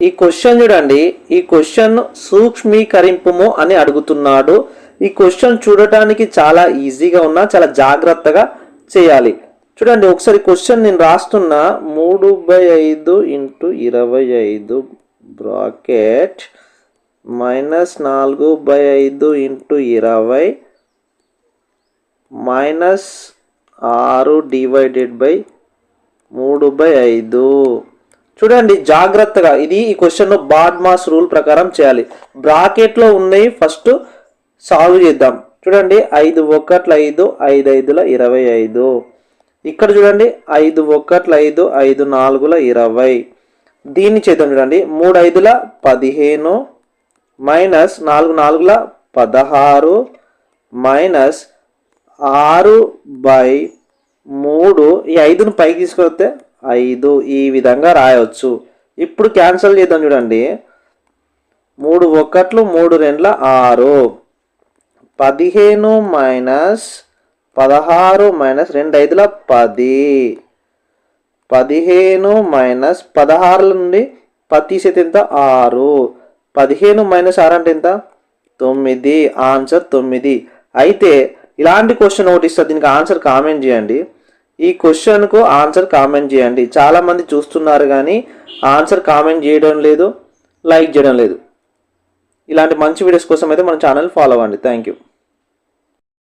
ఈ క్వశ్చన్ చూడండి, ఈ క్వశ్చన్ సూక్ష్మీకరింపుము అని అడుగుతున్నాడు. ఈ క్వశ్చన్ చూడటానికి చాలా ఈజీగా ఉన్నా చాలా జాగ్రత్తగా చేయాలి. చూడండి ఒకసారి క్వశ్చన్ నేను రాస్తున్నా. 3/5 × 25 బ్రాకెట్ -4/5 × 20 -6 /3/5. చూడండి జాగ్రత్తగా, ఇది ఈ క్వశ్చన్లో బాడ్మాస్ రూల్ ప్రకారం చేయాలి. బ్రాకెట్లో ఉన్నాయి ఫస్ట్ సాల్వ్ చేద్దాం. చూడండి 5 1 5, 5 5 25. ఇక్కడ చూడండి 5 1 5, 5 4 20. దీన్ని చేద్దాం. చూడండి 3 5 15 మైనస్ 4 4 16 మైనస్ 6/3. ఈ 5ను పైకి తీసుకొస్తే 5 ఈ విధంగా రాయవచ్చు. ఇప్పుడు క్యాన్సిల్ చేద్దాం. చూడండి 3 1 3 2 6, 15 మైనస్ 16 మైనస్ 2 5 10, 15 మైనస్ 16 నుండి 10 తీసేది ఎంత 6, 15 మైనస్ 6 అంటే ఎంత 9. ఆన్సర్ 9. అయితే ఇలాంటి క్వశ్చన్ ఒకటి ఇస్తుంది, దీనికి ఆన్సర్ కామెంట్ చేయండి. ఈ క్వశ్చన్కు ఆన్సర్ కామెంట్ చేయండి. చాలామంది చూస్తున్నారు కానీ ఆన్సర్ కామెంట్ చేయడం లేదు, లైక్ చేయడం లేదు. ఇలాంటి మంచి వీడియోస్ కోసం అయితే మన ఛానల్ ఫాలో అవ్వండి. Thank you.